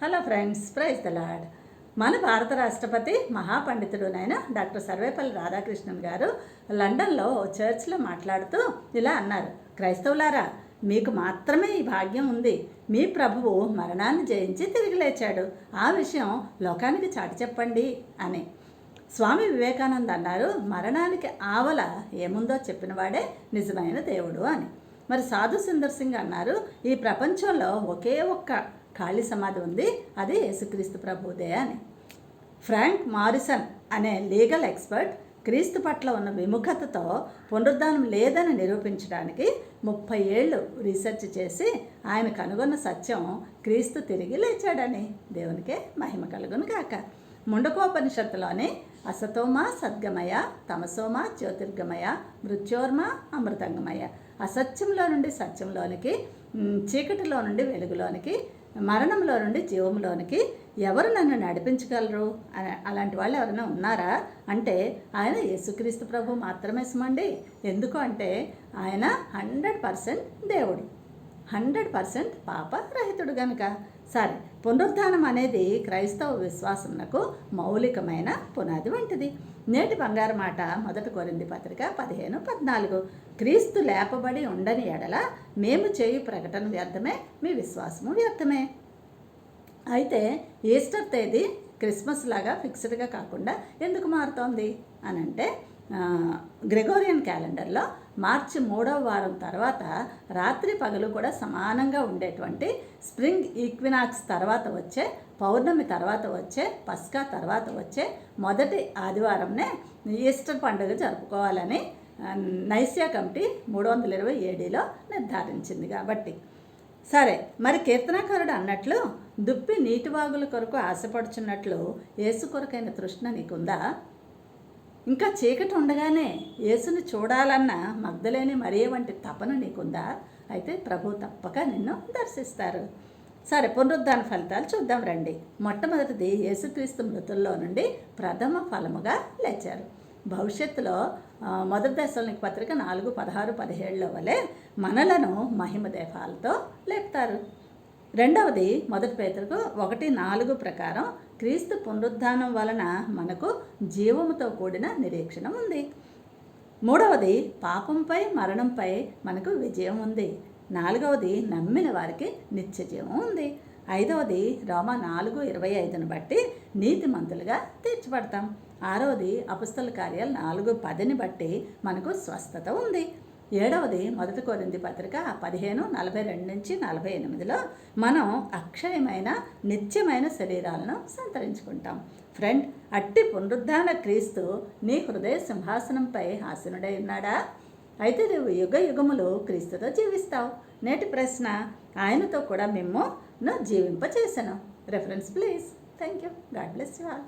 Hello friends, praise the lord. మన భారత రాష్ట్రపతి మహాపండితుడునైన doctor Sarvepalli Radhakrishnan గారు లండన్లో చర్చ్లో మాట్లాడుతూ ఇలా అన్నారు: క్రైస్తవులారా, మీకు మాత్రమే ఈ భాగ్యం ఉంది. మీ ప్రభువు మరణాన్ని జయించి తిరిగి లేచాడు. ఆ విషయం లోకానికి చాటి చెప్పండి అని. స్వామి వివేకానంద అన్నారు, మరణానికి ఆవల ఏముందో చెప్పినవాడే నిజమైన దేవుడు అని. మరి సాధు సుందర్ సింగ్ అన్నారు, ఈ ప్రపంచంలో ఒకే ఒక్క ఖాళీ సమాధి ఉంది, అది యేసుక్రీస్తు ప్రభుదే అని. ఫ్రాంక్ మారిసన్ అనే లీగల్ ఎక్స్పర్ట్ క్రీస్తు పట్ల ఉన్న విముఖతతో పునరుద్ధానం లేదని నిరూపించడానికి 30 ఏళ్ళు రీసెర్చ్ చేసి ఆయన కనుగొన్న సత్యం క్రీస్తు తిరిగి లేచాడని. దేవునికే మహిమ కలుగును గాక. ముండకోపనిషత్తులోని అసతోమ సద్గమయ, తమసోమ జ్యోతిర్గమయ, మృత్యోర్మ అమృతంగమయ, అసత్యంలో నుండి సత్యంలోనికి, చీకటిలో నుండి వెలుగులోనికి, మరణంలో నుండి జీవంలోనికి ఎవరు నన్ను నడిపించగలరు అని అలాంటి వాళ్ళు ఎవరైనా ఉన్నారా అంటే ఆయన యేసుక్రీస్తు ప్రభు మాత్రమే సుమండి. ఎందుకు అంటే ఆయన 100% దేవుడు, 100% పాపరహితుడు గనుక. సరే, పునరుద్ధానం అనేది క్రైస్తవ విశ్వాసమునకు మౌలికమైన పునాది వంటిది. నేటి బంగారు మాట 1 కొరింథీ పత్రిక 15:14. క్రీస్తు లేపబడి ఉండని ఎడల మేము చేయు ప్రకటన వ్యర్థమే, మీ విశ్వాసము వ్యర్థమే. అయితే ఈస్టర్ తేదీ క్రిస్మస్ లాగా ఫిక్స్డ్గా కాకుండా ఎందుకు మారుతోంది అని అంటే, గ్రెగోరియన్ క్యాలెండర్లో మార్చి 3వ వారం తర్వాత రాత్రి పగలు కూడా సమానంగా ఉండేటువంటి స్ప్రింగ్ ఈక్వినాక్స్ తర్వాత వచ్చే పౌర్ణమి తర్వాత వచ్చే పస్కా తర్వాత వచ్చే మొదటి ఆదివారంనే ఈస్టర్ పండుగ జరుపుకోవాలని నైసియా కమిటీ 320 ADలో నిర్ధారించింది. కాబట్టి సరే, మరి కీర్తనాకారుడు అన్నట్లు దుప్పి నీటివాగుల కొరకు ఆశపడుచున్నట్లు యేసు కొరకైన తృష్ణ నీకుందా? ఇంకా చీకటి ఉండగానే యేసుని చూడాలన్న మగ్ధలేని మరియ వంటి తపన నీకుందా? అయితే ప్రభు తప్పక నిన్ను దర్శిస్తారు. సరే, పునరుద్ధాన ఫలితాలు చూద్దాం రండి. మొట్టమొదటిది, యేసుక్రీస్తు మృతుల్లో నుండి ప్రథమ ఫలముగా లేచారు. భవిష్యత్తులో 1 దశలోనిక పత్రిక 4:16-17 వలె మనలను మహిమ దేహాలతో లేపుతారు. రెండవది, 1 పేతురు 1:4 ప్రకారం క్రీస్తు పునరుద్ధానం వలన మనకు జీవముతో కూడిన నిరీక్షణ ఉంది. మూడవది, పాపంపై మరణంపై మనకు విజయం ఉంది. నాలుగవది, నమ్మిన వారికి నిత్య జీవం ఉంది. ఐదవది, రోమా 4:25 బట్టి నీతిమంతులుగా తీర్చబడతాం. ఆరవది, అపొస్తల కార్యాలు 4:10 బట్టి మనకు స్వస్థత ఉంది. ఏడవది, 1 కొరింథీ పత్రిక 15:42-48లో మనం అక్షయమైన నిత్యమైన శరీరాలను సంతరించుకుంటాం. ఫ్రెండ్, అట్టి పునరుద్ధాన క్రీస్తు నీ హృదయ సింహాసనంపై ఆసీనుడై ఉన్నాడా? అయితే నువ్వు యుగ యుగములు క్రీస్తుతో జీవిస్తావు. నేటి ప్రశ్న, ఆయనతో కూడా మిమ్మును జీవింపచేసెను. Reference please. Thank you. God bless you all.